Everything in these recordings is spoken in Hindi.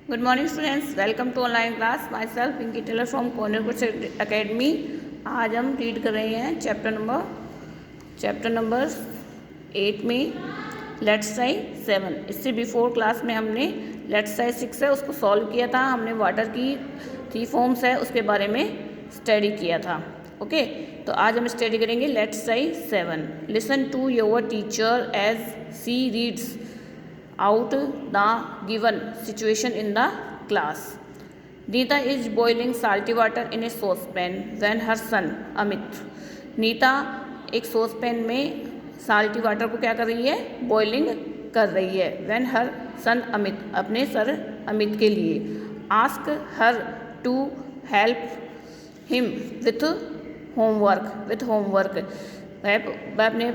Good morning students, welcome to online class. Myself Pinky Taylor from Corner Course Academy. आज हम रीड कर रहे हैं चैप्टर नंबर 8 में लेट्स ट्राई 7। इससे बिफोर क्लास में हमने लेट्स ट्राई 6 है उसको सॉल्व किया था। हमने वाटर की 3 फॉर्म्स है उसके बारे में स्टडी किया था। ओके, तो आज हम स्टडी करेंगे let's try 7। Listen to your teacher as she reads out the given situation in the class. Neeta is boiling salty water in a saucepan when her son Amit. Neeta एक सॉसपैन में साल्टी वाटर को क्या कर रही है, बॉइलिंग कर रही है। when her son Amit, अपने सर अमित के लिए। ask her to help him with homework. वह अपने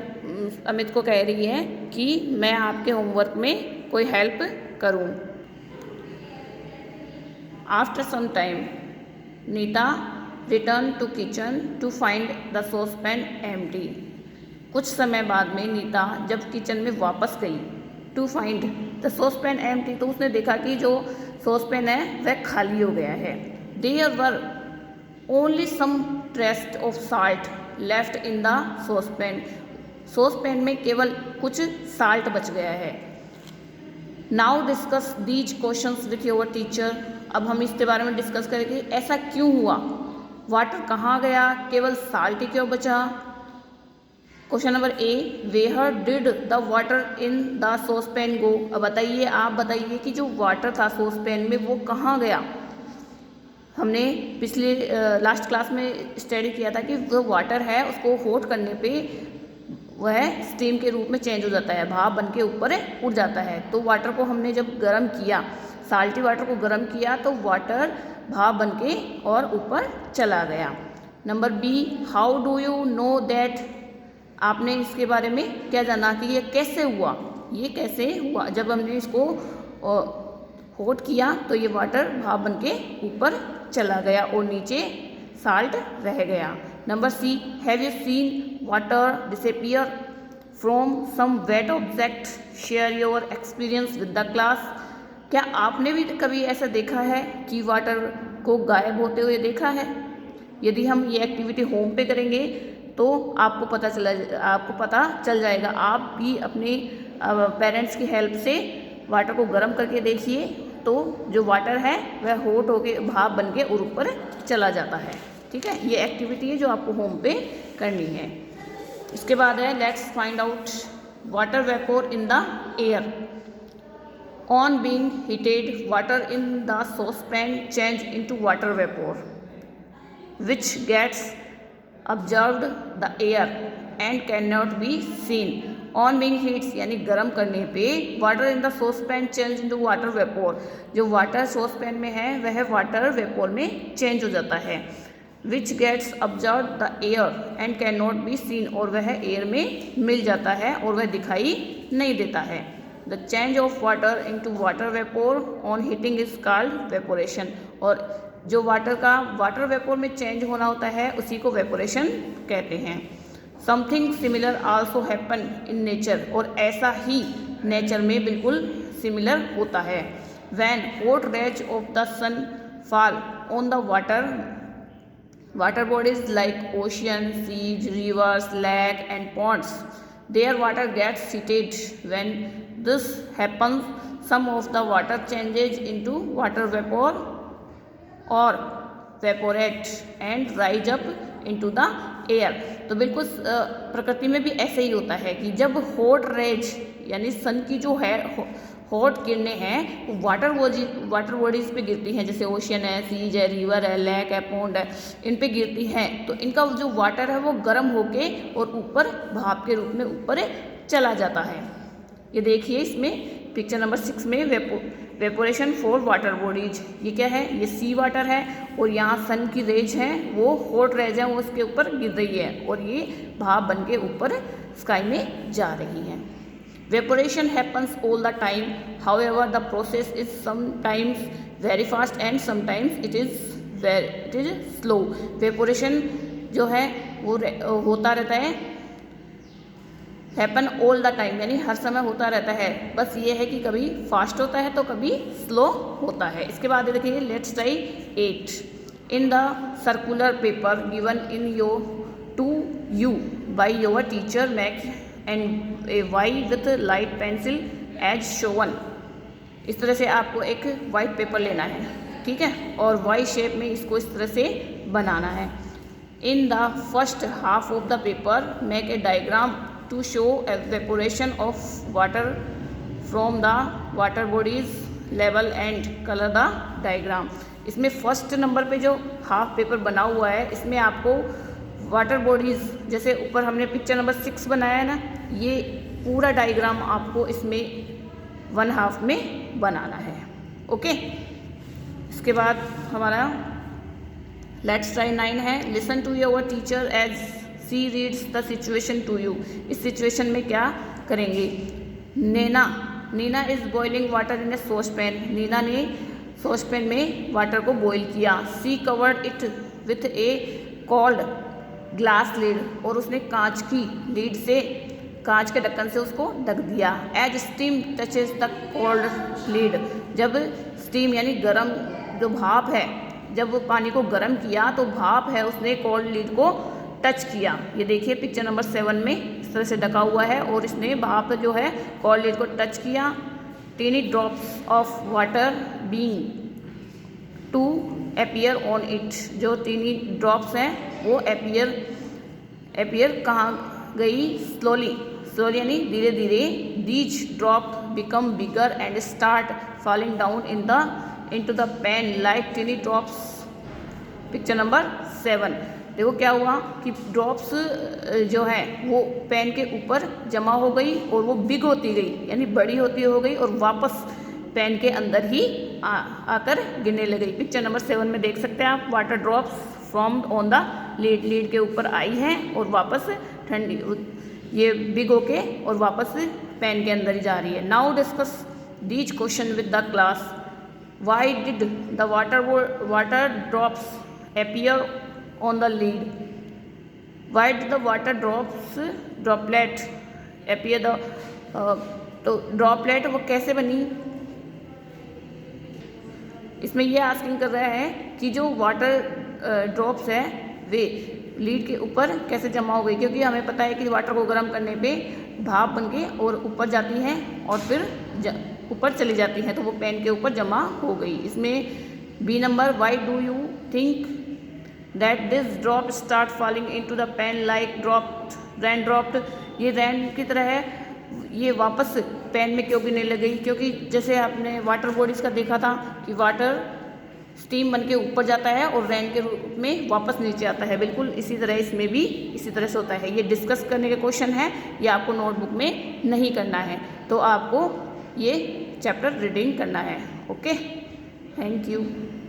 अमित को कह रही है कि मैं आपके होमवर्क में कोई हेल्प करूं। After some time Neeta return to kitchen to find the saucepan empty. कुछ समय बाद में नीता जब किचन में वापस गई to find the saucepan empty, तो उसने देखा कि जो सॉसपैन है वह खाली हो गया है। There were only some traces of salt left in the saucepan में केवल कुछ साल्ट बच गया है। Now discuss these questions with your teacher. अब हम इसके बारे में डिस्कस करेंगे, ऐसा क्यों हुआ, वाटर कहाँ गया, केवल साल्ट ही क्यों बचा। Question number A, where did the water in the saucepan go. अब बताइए, आप बताइए कि जो वाटर था सॉसपैन में वो कहाँ गया। हमने पिछले लास्ट क्लास में स्टडी किया था कि वो वाटर है उसको हॉट करने पे वह स्टीम के रूप में चेंज हो जाता है, भाप बन के ऊपर उड़ जाता है। तो वाटर को हमने जब गर्म किया, साल्टी वाटर को गर्म किया, तो वाटर भाप बन के और ऊपर चला गया। Number B, how do you know that. आपने इसके बारे में क्या जाना कि ये कैसे हुआ, ये कैसे हुआ। जब हमने इसको हॉट किया तो ये वाटर भाप बन के ऊपर चला गया और नीचे साल्ट रह गया। Number C, have you seen water disappear from some wet object, share your experience with the class. क्या आपने भी कभी ऐसा देखा है कि वाटर को गायब होते हुए देखा है। यदि हम ये एक्टिविटी होम पे करेंगे तो आपको पता चल जाएगा। आप भी अपने पेरेंट्स की हेल्प से वाटर को गर्म करके देखिए, तो जो वाटर है वह हॉट होके भाप बन के और ऊपर चला जाता है। ठीक है, ये एक्टिविटी है जो आपको होम पे करनी है। इसके बाद है let's find out water vapour in the air. On being heated water in the saucepan change into water vapour which gets observed the air and can not be seen. On being heats यानी गर्म करने पे water in the saucepan change into water vapour. जो वाटर सॉसपैन में है वह वाटर वेपोर में चेंज हो जाता है। Which gets observe the air and can not be seen, और वह एयर में मिल जाता है और वह दिखाई नहीं देता है। The change of water into water vapour on heating is called evaporation. और जो वाटर का वाटर वेपोर में चेंज होना होता है उसी को वेपोरेशन कहते हैं। Something similar also happen in nature, और ऐसा ही नेचर में बिल्कुल सिमिलर होता है। When hot rays of the sun fall on the water bodies like ocean, seas, rivers, lake and ponds, there water gets heated. When this happens some of the water changes into water vapour और evaporate and rise up into the air. तो बिल्कुल प्रकृति में भी ऐसे ही होता है कि जब हॉट रेज यानी सन की जो है हॉट किरणें हैं वाटर बॉडीज पे गिरती हैं, जैसे ओशियन है, सीज है, रिवर है, लेक है, पॉन्ड है, इन पे गिरती हैं, तो इनका जो वाटर है वो गर्म होके और ऊपर भाप के रूप में ऊपर चला जाता है। ये देखिए इसमें पिक्चर नंबर 6 में वेपोरेशन फॉर वाटर बॉडीज। ये क्या है, ये सी वाटर है और यहाँ सन की रेज है, वो हॉट रेज है, वो उसके ऊपर गिर रही है और ये भाप बन के ऊपर स्काई में जा रही है। Evaporation happens all the time, however the process is sometimes very fast and sometimes it is slow. Evaporation जो है वो होता रहता है हैपन ऑल द टाइम, यानी हर समय होता रहता है, बस ये है कि कभी फास्ट होता है तो कभी स्लो होता है। इसके बाद देखिए let's try 8 in the circular paper given in your to you by your teacher make and a Y with light pencil as shown. इस तरह से आपको एक वाइट पेपर लेना है, ठीक है, और वाई शेप में इसको इस तरह से बनाना है। In the first half of the paper make a diagram to show evaporation of water from the water bodies level and color the diagram। इसमें फर्स्ट नंबर पे जो हाफ पेपर बना हुआ है इसमें आपको वाटर बॉडीज़, जैसे ऊपर हमने पिक्चर नंबर 6 बनाया है ना, ये पूरा डायग्राम आपको इसमें 1 हाफ में बनाना है। ओके, इसके बाद हमारा लेट्स ट्राई 9 है। Listen to your teacher as she reads the situation to you. इस सिचुएशन में क्या करेंगे? Neena is boiling water in a saucepan. Neena ने सॉसपैन में वाटर को बॉईल किया। She covered it with a cold glass lid, और उसने कांच की लीड से, कांच के ढक्कन से उसको ढक दिया। As steam touches the cold lid, जब स्टीम यानी गर्म जो भाप है, जब वो पानी को गर्म किया तो भाप है उसने कोल्ड लीड को टच किया। ये देखिए पिक्चर नंबर 7 में इस तरह से ढका हुआ है और इसने भाप जो है कोल्ड लीड को टच किया। Tiny drops of water being to appear on it, जो टीनी ड्रॉप्स हैं वो अपीयर कहाँ गई? स्लोली यानी धीरे धीरे। These drop become bigger and start falling down into the pan like tiny drops. Picture number 7 देखो क्या हुआ कि ड्रॉप्स जो है वो पेन के ऊपर जमा हो गई और वो बिग होती गई, यानी बड़ी होती हो गई और वापस पेन के अंदर ही आकर गिरने लग गई। पिक्चर नंबर 7 में देख सकते हैं आप, water drops formed on the lead के ऊपर आई हैं और वापस ठंडी ये बिग होके और वापस पेन के अंदर ही जा रही है। Now discuss these question with the class. Why did the water drops appear on the lead? Why did the water droplet appear the तो ड्रॉपलेट वो कैसे बनी? इसमें ये आस्किंग कर रहा है कि जो वाटर ड्रॉप्स है वे लीड के ऊपर कैसे जमा हो गई, क्योंकि हमें पता है कि वाटर को गर्म करने पे भाप बन के और ऊपर जाती हैं और फिर ऊपर चली जाती हैं, तो वो पेन के ऊपर जमा हो गई। इसमें B number, why do you think that this drop start falling into the pen like rain dropped? ये रैन की तरह है, ये वापस पेन में क्यों गिरने लग गई? क्योंकि जैसे आपने वाटर बॉडीज़ का देखा था कि वाटर स्टीम बन के ऊपर जाता है और रैन के रूप में वापस नीचे आता है, बिल्कुल इसी तरह इसमें भी इसी तरह से होता है। ये डिस्कस करने के क्वेश्चन है, ये आपको नोटबुक में नहीं करना है, तो आपको ये चैप्टर रीडिंग करना है। Okay, thank you.